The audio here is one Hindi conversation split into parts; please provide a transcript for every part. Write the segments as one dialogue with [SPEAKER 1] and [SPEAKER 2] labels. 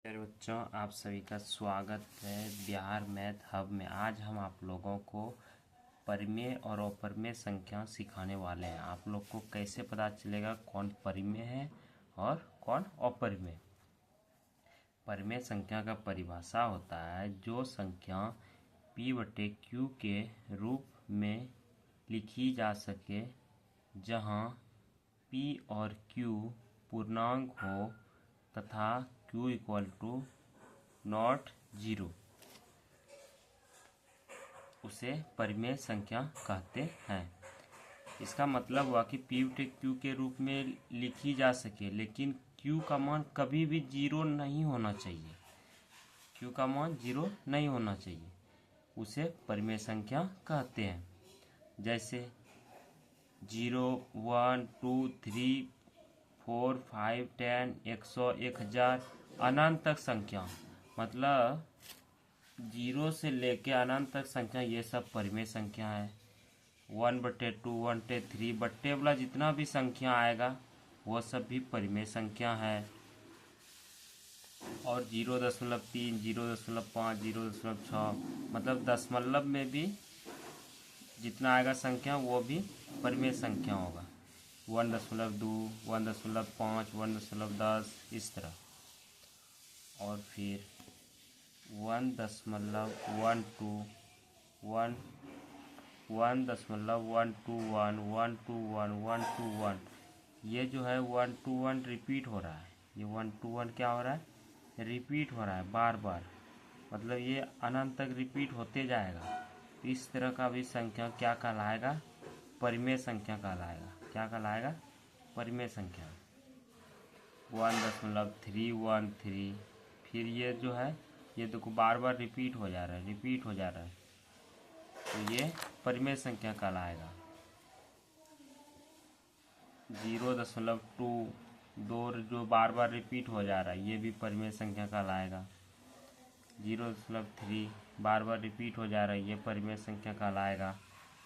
[SPEAKER 1] प्यारे बच्चों, आप सभी का स्वागत है बिहार मैथ हब में। आज हम आप लोगों को परिमेय और अपरिमेय संख्या सिखाने वाले हैं। आप लोग को कैसे पता चलेगा कौन परिमेय है और कौन अपरिमेय। परिमेय संख्या का परिभाषा होता है जो संख्या p/q के रूप में लिखी जा सके जहां p और q पूर्णांक हो तथा q = नॉट जीरो, उसे परिमेय संख्या कहते हैं। इसका मतलब हुआ कि p/q के रूप में लिखी जा सके लेकिन q का मान कभी भी जीरो नहीं होना चाहिए। q का मान जीरो नहीं होना चाहिए, उसे परिमेय संख्या कहते हैं। जैसे 0, 1, 2, 3, 4, 5, 10, 100, 1000 अनंत तक संख्या, मतलब 0 से लेके अनंत तक संख्या, ये सब परिमेय संख्या है। 1/2, 1/3 बट्टे वाला जितना भी संख्या आएगा वो सब भी परिमेय संख्या है। और 0.3, 0.5, 0.6 मतलब दशमलव में भी जितना आएगा संख्या वो भी परिमेय संख्या होगा। 1.2, 1.5, 1.10 इस तरह। और फिर 1.12, 1.121, 121, ये जो है 121 रिपीट हो रहा है। ये 121 क्या हो रहा है? रिपीट हो रहा है बार बार, मतलब ये अनंत तक रिपीट होते जाएगा। तो इस तरह का भी संख्या क्या कहलाएगा? परिमेय संख्या कहलाएगा। क्या कहलाएगा? परिमेय संख्या। 1.313, फिर ये जो है ये देखो बार बार रिपीट हो जा रहा है, रिपीट हो जा रहा है, तो ये परिमेय संख्या कहलाएगा। 0.2 जो बार बार रिपीट हो जा रहा है ये भी परिमेय संख्या कहलाएगा। 0.3 बार बार रिपीट हो जा रहा है, ये परिमेय संख्या कहलाएगा।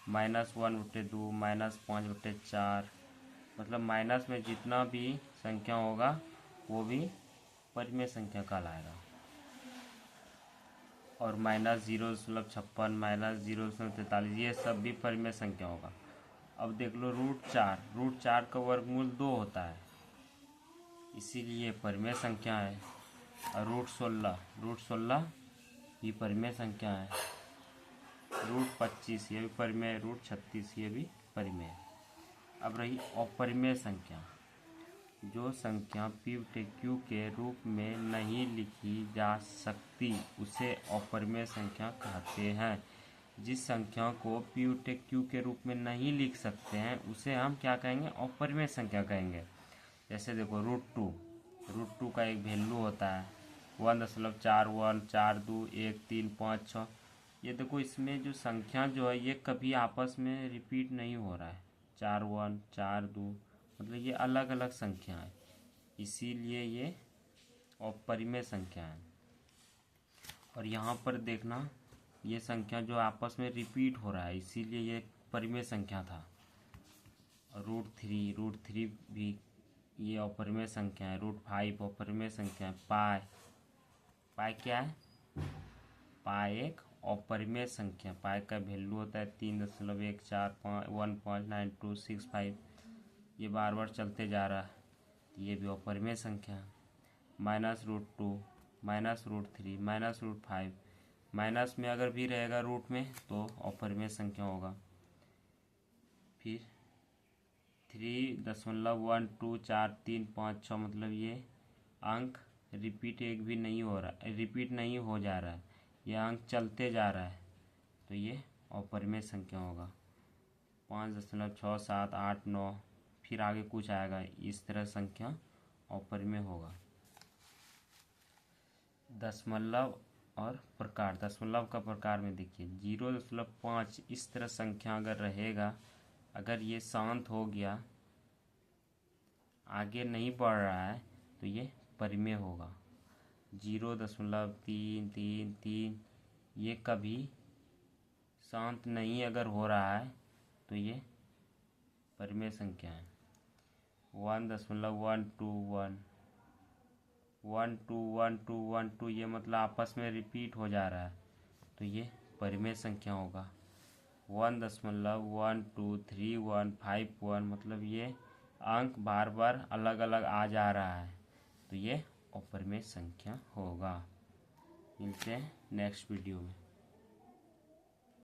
[SPEAKER 1] -1/2, -5/4, मतलब माइनस में जितना भी संख्या होगा वो भी परिमेय संख्या कहलाएगा। और -0.56, -0.43 ये सब भी परिमेय संख्या होगा। अब देख लो √4 का वर्गमूल 2 होता है, इसीलिए परिमेय संख्या है। और √16 ये परिमेय संख्या है। √25 ये भी परिमेय, √36 ये भी परिमेय। अब रही अपरिमेय संख्या। जो संख्या p/q के रूप में नहीं लिखी जा सकती उसे अपरिमेय संख्या कहते हैं। जिस संख्या को p/q के रूप में नहीं लिख सकते हैं उसे हम क्या कहेंगे? अपरिमेय संख्या कहेंगे। जैसे देखो √2 का एक वैल्यू होता है 1.41, 4, 2, 1, 3, 5, 6। ये देखो इसमें जो संख्या जो है ये कभी आपस में रिपीट नहीं हो रहा है। 4, 1, 4, 2, मतलब ये अलग अलग संख्या है, इसीलिए ये अपरिमेय संख्या है। और यहाँ पर देखना ये संख्या जो आपस में रिपीट हो रहा है इसीलिए ये परिमेय संख्या था। √3 भी ये अपरिमेय संख्या है। √5 अपरिमेय संख्या है। पाई क्या है? पाई एक अपरिमेय संख्या। पाई का वैल्यू होता है 3.145159265। ये बार बार चलते जा रहा है, ये भी अपरिमेय संख्या। -√2, -√3, -√5, माइनस में अगर भी रहेगा रूट में तो अपरिमेय संख्या होगा। फिर 3.124356 मतलब ये अंक रिपीट एक भी नहीं हो रहा, रिपीट नहीं हो जा रहा है, ये अंक चलते जा रहा है, तो ये अपरिमेय संख्या होगा। 5.6789, फिर आगे कुछ आएगा, इस तरह संख्या अपरिमेय होगा। दशमलव और प्रकार। दशमलव का प्रकार में देखिए 0.5 इस तरह संख्या अगर रहेगा, अगर ये शांत हो गया, आगे नहीं बढ़ रहा है, तो ये परिमेय होगा। 0.333 ये कभी शांत नहीं अगर हो रहा है तो ये परिमेय संख्या है। 1.121 1 2 1 2 1 2, ये मतलब आपस में रिपीट हो जा रहा है, तो ये परिमेय संख्या होगा। 1.12315 मतलब ये अंक बार बार अलग अलग आ जा रहा है, तो ये अपरिमेय संख्या होगा। मिलते हैं नेक्स्ट वीडियो में।